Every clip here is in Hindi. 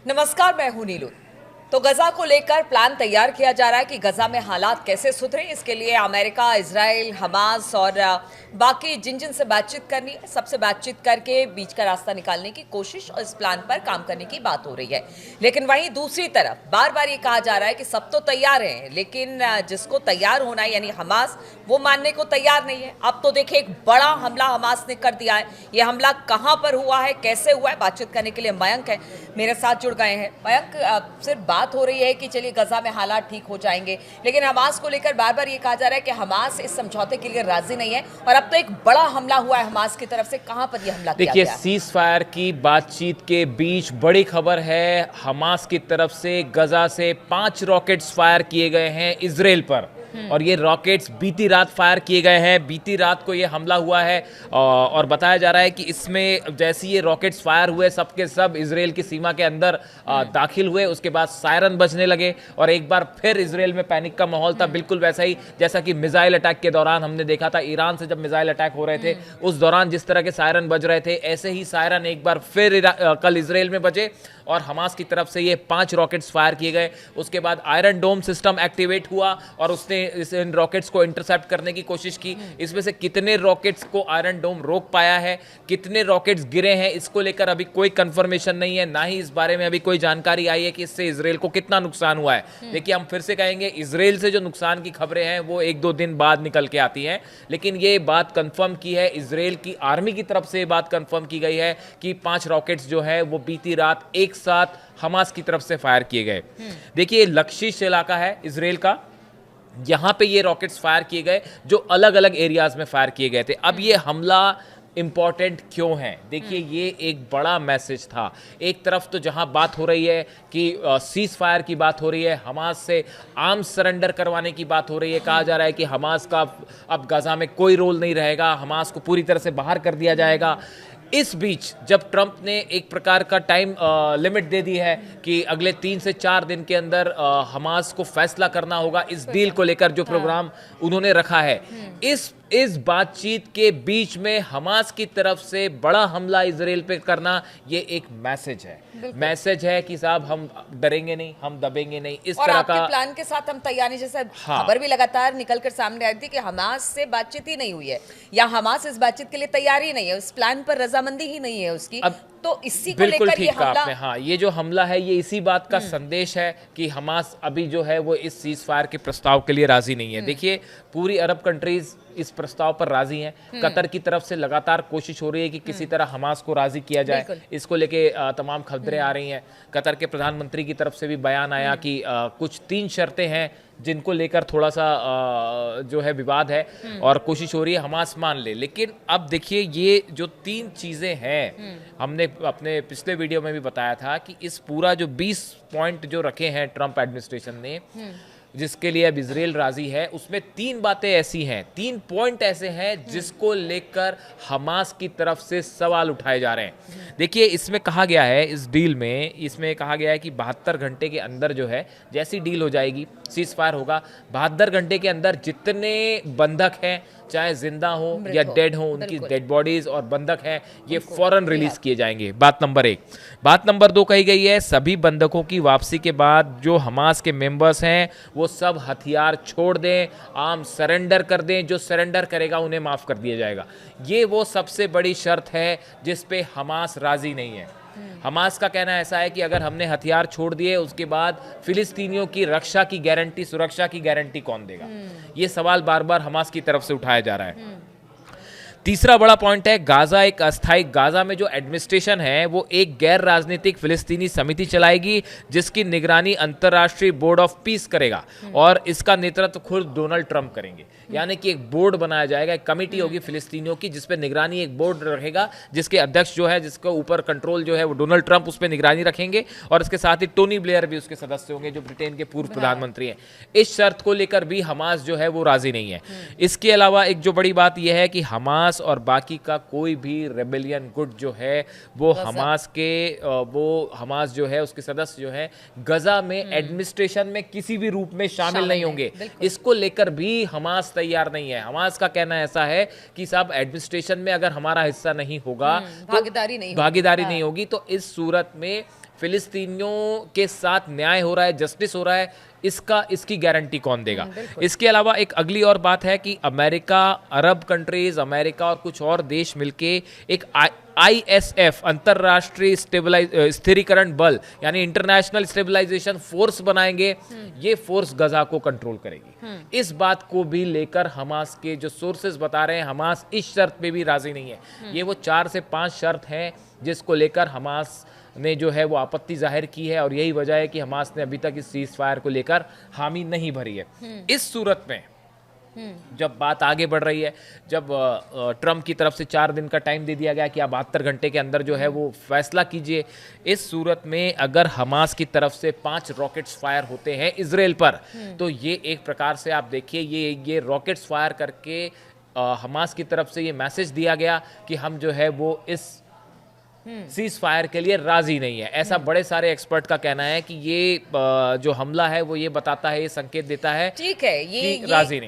नमस्कार, मैं हूं नीलू। तो गजा को लेकर प्लान तैयार किया जा रहा है कि गजा में हालात कैसे सुधरे। इसके लिए अमेरिका, इजराइल, हमास और बाकी जिन जिन से बातचीत करनी है सबसे बातचीत करके बीच का रास्ता निकालने की कोशिश और इस प्लान पर काम करने की बात हो रही है। लेकिन वहीं दूसरी तरफ बार बार ये कहा जा रहा है कि सब तो तैयार हैं, लेकिन जिसको तैयार होना है यानी हमास, वो मानने को तैयार नहीं है। अब तो देखिए, एक बड़ा हमला हमास ने कर दिया है। ये हमला कहां पर हुआ है, कैसे हुआ है, बातचीत करने के लिए मयंक है मेरे साथ जुड़ गए हैं। मयंक, सिर्फ बात हो रही है कि चलिए गजा में हालात ठीक हो जाएंगे, लेकिन हमास को लेकर बार बार ये कहा जा रहा है कि हमास इस समझौते के लिए राजी नहीं है। और अब तो एक बड़ा हमला हुआ है हमास की तरफ से। कहां पर यह हमला किया गया? देखिए, सीज फायर की बातचीत के बीच बड़ी खबर है। हमास की तरफ से गजा से 5 रॉकेट्स फायर किए गए हैं इजराइल पर, और ये रॉकेट्स बीती रात फायर किए गए हैं। बीती रात को ये हमला हुआ है और बताया जा रहा है कि इसमें जैसे ये रॉकेट्स फायर हुए, सबके सब इजराइल की सीमा के अंदर दाखिल हुए। उसके बाद सायरन बजने लगे और एक बार फिर इजराइल में पैनिक का माहौल था, बिल्कुल वैसा ही जैसा कि मिसाइल अटैक के दौरान हमने देखा था। ईरान से जब मिसाइल अटैक हो रहे थे उस दौरान जिस तरह के सायरन बज रहे थे, ऐसे ही सायरन एक बार फिर कल इजराइल में बजे और हमास की तरफ से ये 5 रॉकेट्स फायर किए गए। उसके बाद आयरन डोम सिस्टम एक्टिवेट हुआ और उसने इन रॉकेट्स को इंटरसेप्ट करने की कोशिश की। इसमें से कितने रॉकेट्स को आयरन डोम रोक पाया है, कितने रॉकेट्स गिरे हैं, इसको लेकर अभी कोई कंफर्मेशन नहीं है। ना ही इस बारे में अभी कोई जानकारी आई है कि इससे इजराइल को कितना नुकसान हुआ है। देखिए, हम फिर से कहेंगे, इजराइल से जो नुकसान की खबरें हैं वो 1-2 दिन बाद निकल के आती हैं, लेकिन ये बात कंफर्म की है इजराइल की आर्मी की तरफ से। ये बात कंफर्म की गई है कि 5 रॉकेट्स जो है वो बीती रात एक साथ हमास की तरफ से फायर किए गए। देखिए, लक्षित इलाका है इजराइल का, यहां पे ये रॉकेट्स फायर किए गए जो अलग अलग एरियाज में फायर किए गए थे। अब ये हमला इंपॉर्टेंट क्यों है? देखिए, ये एक बड़ा मैसेज था। एक तरफ तो जहां बात हो रही है कि सीज फायर की बात हो रही है, हमास से आर्म्स सरेंडर करवाने की बात हो रही है। कहा जा रहा है कि हमास का अब गजा में कोई रोल नहीं रहेगा, हमास को पूरी तरह से बाहर कर दिया जाएगा। इस बीच जब ट्रंप ने एक प्रकार का टाइम लिमिट दे दी है कि अगले 3 से 4 दिन के अंदर हमास को फैसला करना होगा इस डील को लेकर, जो प्रोग्राम उन्होंने रखा है, इस बातचीत के बीच में हमास की तरफ से बड़ा हमला इजराइल पे करना, ये एक मैसेज है। मैसेज है कि साहब, हम डरेंगे नहीं, हम दबेंगे नहीं। इस और तरह आपके का प्लान के साथ हम तैयारी, जैसे खबर भी लगातार निकलकर सामने आई थी कि हमास से बातचीत ही नहीं हुई है या हमास इस बातचीत के लिए तैयार ही नहीं है, उस प्लान पर रजामंदी ही नहीं है उसकी। तो इसी को लेकर ये हमला, हाँ, ये जो हमला है ये इसी बात का संदेश है कि हमास अभी जो है वो इस सीज फायर के प्रस्ताव के लिए राजी नहीं है। देखिए, पूरी अरब कंट्रीज इस प्रस्ताव पर राजी हैं। कतर की तरफ से लगातार कोशिश हो रही है कि किसी तरह हमास को राजी किया जाए। इसको लेके तमाम खबरें आ रही हैं। कतर के प्रधानमंत्री की तरफ से भी बयान आया कि कुछ 3 शर्तें हैं जिनको लेकर थोड़ा सा जो है विवाद है और कोशिश हो रही है हमास मान ले। लेकिन अब देखिए, ये जो 3 चीजें हैं, हमने अपने पिछले वीडियो में भी बताया था कि इस पूरा जो 20 पॉइंट जो रखे हैं ट्रंप एडमिनिस्ट्रेशन ने, जिसके लिए अब इजराइल राजी है, उसमें 3 बातें ऐसी हैं, 3 पॉइंट ऐसे हैं जिसको लेकर हमास की तरफ से सवाल उठाए जा रहे हैं। देखिए, इसमें कहा गया है, इस डील में इसमें कहा गया है कि 72 घंटे के अंदर जो है, जैसी डील हो जाएगी, सीज फायर होगा, 72 घंटे के अंदर जितने बंधक हैं, चाहे जिंदा हो या डेड हो, उनकी डेड बॉडीज और बंधक हैं, ये फौरन रिलीज किए जाएंगे। बात नंबर 1। बात नंबर 2 कही गई है, सभी बंधकों की वापसी के बाद जो हमास के मेंबर्स हैं वो सब हथियार छोड़ दें, आर्म सरेंडर कर दें। जो सरेंडर करेगा उन्हें माफ कर दिया जाएगा। ये वो सबसे बड़ी शर्त है जिस पे हमास राजी नहीं है। हमास का कहना ऐसा है कि अगर हमने हथियार छोड़ दिए, उसके बाद फिलिस्तीनियों की रक्षा की गारंटी, सुरक्षा की गारंटी कौन देगा? ये सवाल बार बार हमास की तरफ से उठाया जा रहा है। तीसरा बड़ा पॉइंट है, गाजा एक अस्थायी, गाजा में जो एडमिनिस्ट्रेशन है वो एक गैर राजनीतिक फिलिस्तीनी समिति चलाएगी जिसकी निगरानी अंतर्राष्ट्रीय बोर्ड ऑफ पीस करेगा और इसका नेतृत्व खुद डोनाल्ड ट्रंप करेंगे। यानी कि एक बोर्ड बनाया जाएगा, एक कमेटी होगी फिलिस्तीनियों की, जिसपे निगरानी एक बोर्ड रहेगा, जिसके अध्यक्ष जो है, जिसके ऊपर कंट्रोल जो है वो डोनाल्ड ट्रंप उस पर निगरानी रखेंगे, और इसके साथ ही टोनी ब्लेयर भी उसके सदस्य होंगे, जो ब्रिटेन के पूर्व प्रधानमंत्री हैं। इस शर्त को लेकर भी हमास जो है वो राजी नहीं है। इसके अलावा एक जो बड़ी बात यह है कि हमास हमास और बाकी का कोई भी रेबेलियन गुट जो है वो हमास जो है उसके सदस्य जो है गजा में एडमिनिस्ट्रेशन में किसी भी रूप में शामिल नहीं होंगे। इसको लेकर भी हमास तैयार नहीं है। हमास का कहना ऐसा है कि साहब एडमिनिस्ट्रेशन में अगर हमारा हिस्सा नहीं होगा, भागीदारी नहीं होगी, तो इस सूरत में फिलिस्तीनियों के साथ न्याय हो रहा है, जस्टिस हो रहा है, इसकी गारंटी कौन देगा। इसके अलावा एक अगली और बात है कि अमेरिका, अरब कंट्रीज, अमेरिका और कुछ और देश मिलके एक ISF अंतरराष्ट्रीय स्थिरीकरण बल यानी इंटरनेशनल स्टेबलाइजेशन फोर्स बनाएंगे। ये फोर्स गजा को कंट्रोल करेगी। इस बात को भी लेकर हमास के जो सोर्सेज बता रहे हैं, हमास इस शर्त पे भी राजी नहीं है। ये वो 4 से 5 शर्त हैं जिसको लेकर हमास ने जो है वो आपत्ति जाहिर की है, और यही वजह है कि हमास ने अभी तक इस सीज फायर को लेकर हामी नहीं भरी है। इस सूरत में जब बात आगे बढ़ रही है, जब ट्रंप की तरफ से 4 दिन का टाइम दे दिया गया कि आप 72 घंटे के अंदर जो है वो फैसला कीजिए, इस सूरत में अगर हमास की तरफ से 5 रॉकेट्स फायर होते हैं इजराइल पर, तो ये एक प्रकार से आप देखिए ये रॉकेट्स फायर करके हमास की तरफ से ये मैसेज दिया गया कि हम जो है वो इस सीज फायर के लिए राजी नहीं है। ऐसा बड़े सारे एक्सपर्ट का कहना है कि ये जो हमला है वो ये बताता है, ये संकेत देता है, ठीक है, ये राजी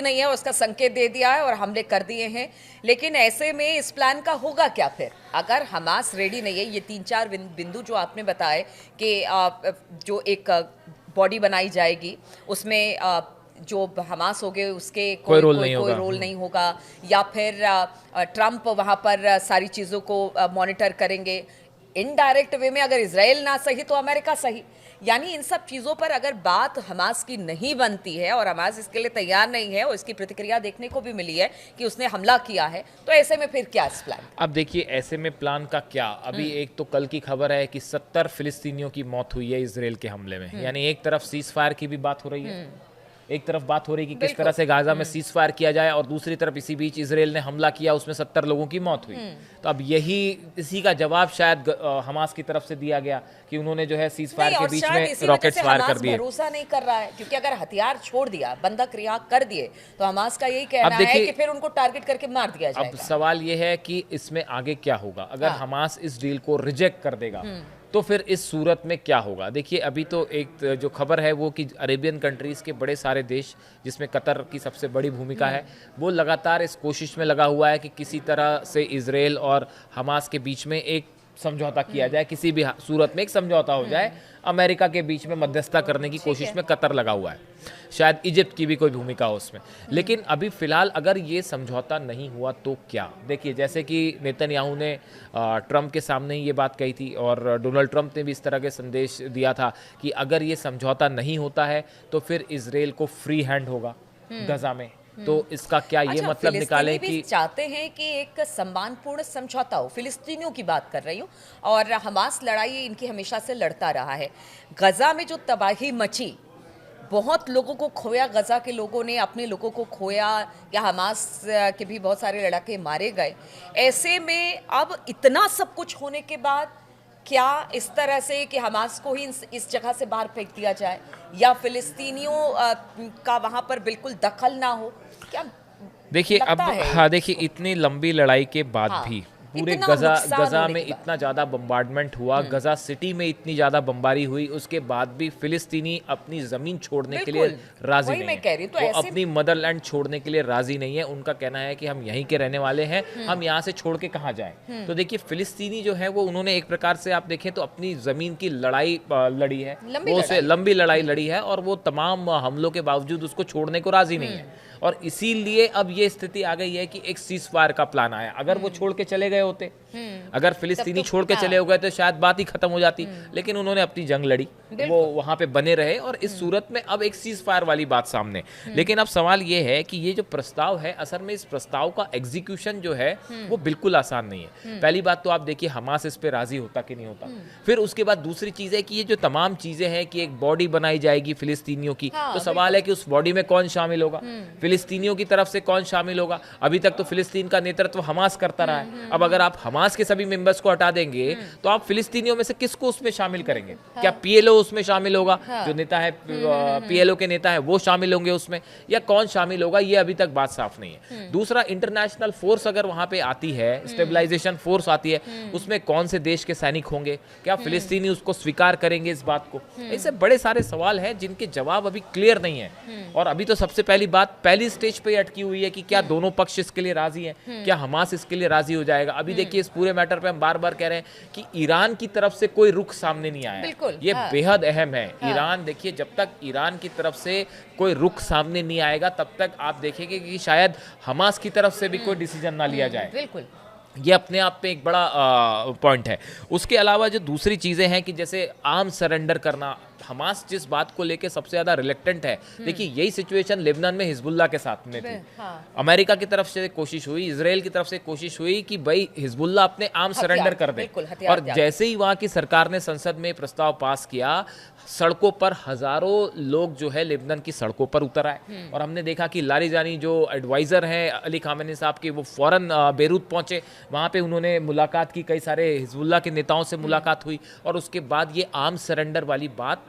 नहीं है, उसका संकेत दे दिया है और हमले कर दिए हैं। लेकिन ऐसे में इस प्लान का होगा क्या फिर, अगर हमास रेडी नहीं है? ये 3-4 बिंदु जो आपने बताए कि जो एक बॉडी बनाई जाएगी उसमें जो हमास हो गए उसके कोई रोल नहीं होगा, या फिर ट्रंप वहां पर सारी चीज़ों को मॉनिटर करेंगे। इनडायरेक्ट वे में अगर इजराइल ना सही तो अमेरिका सही, यानी इन सब चीज़ों पर अगर बात हमास की नहीं बनती है और हमास इसके लिए तैयार नहीं है, और इसकी प्रतिक्रिया देखने को भी मिली है कि उसने हमला किया है, तो ऐसे में फिर क्या इस प्लान? अब देखिए ऐसे में प्लान का क्या, अभी एक तो कल की खबर है कि 70 फिलिस्तीनियों की मौत हुई है इजराइल के हमले में। यानी एक तरफ सीज फायर की भी बात हो रही है, एक तरफ बात हो रही है कि किस तरह से गाजा में सीज फायर किया जाए, और दूसरी तरफ इसी बीच इजराइल ने हमला किया, उसमें 70 लोगों की मौत हुई। तो अब इसी का जवाब शायद हमास की तरफ से दिया गया कि उन्होंने जो है सीज फायर के बीच में रॉकेट्स फायर कर दिए। भरोसा नहीं कर रहा है, क्योंकि अगर हथियार छोड़ दिया, बंधक रिहा कर दिए, तो हमास का यही कहना है कि फिर उनको टारगेट करके मार दिया जाएगा। अब सवाल ये है कि इसमें आगे क्या होगा अगर हमास इस डील को रिजेक्ट कर देगा, तो फिर इस सूरत में क्या होगा। देखिए अभी तो एक जो खबर है वो कि अरेबियन कंट्रीज़ के बड़े सारे देश, जिसमें कतर की सबसे बड़ी भूमिका है, वो लगातार इस कोशिश में लगा हुआ है कि किसी तरह से इजराइल और हमास के बीच में एक समझौता किया जाए, किसी भी सूरत में एक समझौता हो जाए। अमेरिका के बीच में मध्यस्थता करने की कोशिश में कतर लगा हुआ है, शायद इजिप्ट की भी कोई भूमिका हो उसमें। लेकिन अभी फिलहाल अगर ये समझौता नहीं हुआ तो क्या, देखिए जैसे कि नेतन्याहू ने ट्रंप के सामने ही ये बात कही थी, और डोनाल्ड ट्रंप ने भी इस तरह के संदेश दिया था कि अगर ये समझौता नहीं होता है तो फिर इजराइल को फ्री हैंड होगा गजा में। तो इसका क्या ये मतलब निकालें कि चाहते हैं कि एक सम्मानपूर्ण समझौता हो। फिलिस्तीनियों की बात कर रही हूँ, और हमास लड़ाई इनकी हमेशा से लड़ता रहा है। गजा में जो तबाही मची, बहुत लोगों को खोया, गजा के लोगों ने अपने लोगों को खोया, या हमास के भी बहुत सारे लड़ाके मारे गए। ऐसे में अब इतना सब कुछ होने के बाद क्या इस तरह से कि हमास को ही इस जगह से बाहर फेंक दिया जाए, या फिलिस्तीनियों का वहां पर बिल्कुल दखल ना हो, क्या देखिए अब देखिए इतनी लंबी लड़ाई के बाद भी पूरे गजा में इतना ज़्यादा बम्बार्डमेंट हुआ, गजा सिटी में इतनी ज़्यादा बमबारी हुई, उसके बाद भी फिलिस्तीनी अपनी ज़मीन छोड़ने के लिए राजी नहीं है। तो वो अपनी मदरलैंड छोड़ने के लिए राजी नहीं है। उनका कहना है कि हम यहीं के रहने वाले हैं, हम यहाँ से छोड़ के कहाँ जाएं। तो देखिए फिलिस्तीनी जो है वो उन्होंने एक प्रकार से आप देखें तो अपनी ज़मीन की लड़ाई लड़ी है, वो उसे लंबी लड़ाई लड़ी है, और वो तमाम हमलों के बावजूद उसको छोड़ने को राजी नहीं है। और इसीलिए अब ये स्थिति आ गई है कि एक सीज फायर का प्लान आया। अगर वो छोड़ के चले गए होते, अगर फिलिस्तीनी छोड़ के चले हो गए तो शायद बात ही खत्म हो जाती, लेकिन उन्होंने अपनी जंग लड़ी, वो वहां पे बने रहे, और इस सूरत में अब एक सीज फायर वाली बात सामने। लेकिन अब सवाल ये है कि ये जो प्रस्ताव है, असल में इस प्रस्ताव का एग्जीक्यूशन जो है वो बिल्कुल आसान नहीं है। पहली बात तो आप देखिए हमास इस पे राजी होता कि नहीं होता। फिर उसके बाद दूसरी चीज है कि ये जो तमाम चीजें हैं कि एक बॉडी बनाई जाएगी फिलिस्तीनियों की, तो सवाल है कि उस बॉडी में कौन शामिल होगा। फिलिस्तीनियों की तरफ से कौन शामिल होगा? अभी तक तो फिलिस्तीन का नेतृत्व हमास करता रहा है। अब अगर आप हमास के सभी मेंबर्स को हटा देंगे तो आप फिलिस्तीनियों में से किसको उसमें शामिल करेंगे? क्या पीएलओ उसमें शामिल होगा? जो नेता है पीएलओ के नेता है वो शामिल होंगे उसमें, या कौन शामिल होगा? ये अभी तक बात साफ नहीं है। दूसरा, इंटरनेशनल फोर्स अगर वहां पे आती है, स्टेबलाइजेशन फोर्स आती है, उसमें कौन से देश के सैनिक होंगे? क्या फिलिस्तीनी उसको स्वीकार करेंगे इस बात को? ऐसे बड़े सारे सवाल हैं जिनके जवाब अभी क्लियर नहीं है। और अभी तो सबसे पहली बात पहली स्टेज पे अटकी हुई है कि क्या दोनों पक्ष इसके लिए राजी हैं, क्या हमास इसके लिए राजी हो जाएगा? अभी देखिए, इस पूरे मैटर पे हम बार बार कह रहे हैं कि ईरान की तरफ से कोई रुख सामने नहीं आया। ये बेहद अहम है। ईरान, देखिए, जब तक ईरान की तरफ से कोई रुख सामने नहीं आएगा तब तक आप देखेंगे कि शायद हमास की तरफ से भी कोई डिसीजन ना लिया जाए। बिल्कुल, ये अपने आप पे एक बड़ा पॉइंट है। उसके अलावा जो दूसरी चीज़ें हैं कि जैसे आर्म सरेंडर करना, हमास जिस बात को लेके सबसे ज़्यादा रिलेक्टेंट है, देखिए यही सिचुएशन लेबनान में हिजबुल्लाह के साथ में थी। अमेरिका की तरफ से कोशिश हुई, इजराइल की तरफ से कोशिश हुई कि भाई हिजबुल्लाह अपने आर्म सरेंडर कर दे, और जैसे ही वहाँ की सरकार ने संसद में प्रस्ताव पास किया, सड़कों पर हजारों लोग जो है लेबनान की सड़कों पर उतर आए। और हमने देखा कि लारिजानी जो एडवाइजर हैं अली खामेनी साहब के, वो फौरन बेरूत पहुंचे, वहाँ पे उन्होंने मुलाकात की, कई सारे हिजबुल्लाह के नेताओं से मुलाकात हुई, और उसके बाद ये आर्म सरेंडर वाली बात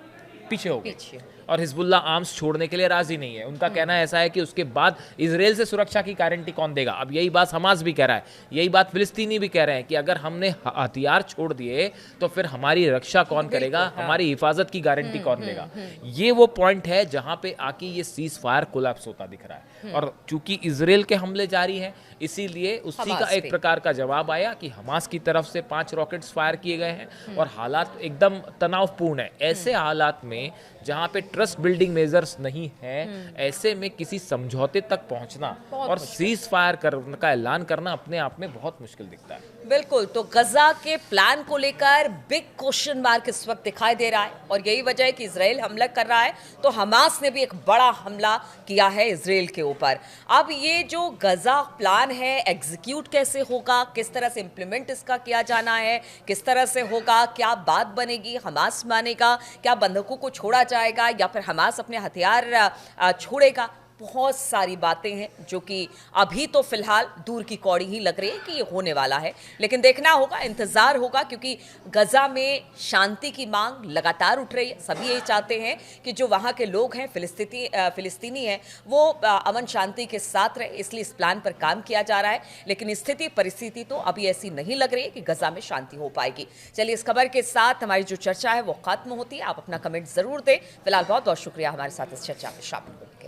पीछे हो गई। और हिजबुल्लाह आर्म्स छोड़ने के लिए राजी नहीं है। उनका कहना ऐसा है कि उसके बाद इजराइल से सुरक्षा की गारंटी कौन देगा? अब यही बात हमास भी कह रहा है, यही बात फिलिस्तीनी भी कह रहे हैं कि अगर हमने हथियार छोड़ दिए तो फिर हमारी रक्षा कौन करेगा, हमारी हिफाजत की गारंटी कौन देगा? ये वो पॉइंट है जहां पे आके ये सीज फायर कोलैप्स होता दिख रहा है। और चूंकि इजराइल के हमले जारी हैं, इसीलिए उसी का एक प्रकार का जवाब आया कि हमास की तरफ से 5 रॉकेट्स फायर किए गए हैं और हालात एकदम तनावपूर्ण है। ऐसे हालात में जहां पे ट्रस्ट बिल्डिंग मेजर्स नहीं है, ऐसे में किसी समझौते तक पहुंचना और सीज फायर का ऐलान करना अपने आप में बहुत मुश्किल दिखता है। बिल्कुल, तो गजा के प्लान को लेकर बिग क्वेश्चन मार्क इस वक्त दिखाई दे रहा है, और यही वजह है कि इजराइल हमला कर रहा है, तो हमास ने भी एक बड़ा हमला किया है इजराइल के ऊपर। अब ये जो गजा प्लान है, एग्जीक्यूट कैसे होगा, किस तरह से इंप्लीमेंट इसका किया जाना है, किस तरह से होगा, क्या बात बनेगी, हमास मानेगा, क्या बंधकों को छोड़ा जाएगा, या फिर हमास अपने हथियार छोड़ेगा? बहुत सारी बातें हैं जो कि अभी तो फिलहाल दूर की कौड़ी ही लग रही है कि ये होने वाला है, लेकिन देखना होगा, इंतजार होगा, क्योंकि गजा में शांति की मांग लगातार उठ रही है। सभी यही चाहते हैं कि जो वहाँ के लोग हैं, फिलिस्तीनी हैं, वो अमन शांति के साथ रहे, इसलिए इस प्लान पर काम किया जा रहा है। लेकिन स्थिति परिस्थिति तो अभी ऐसी नहीं लग रही है कि गजा में शांति हो पाएगी। चलिए, इस खबर के साथ हमारी जो चर्चा है वो खत्म होती है। आप अपना कमेंट जरूर दें। फिलहाल बहुत बहुत शुक्रिया हमारे साथ इस चर्चा में शामिल हुए।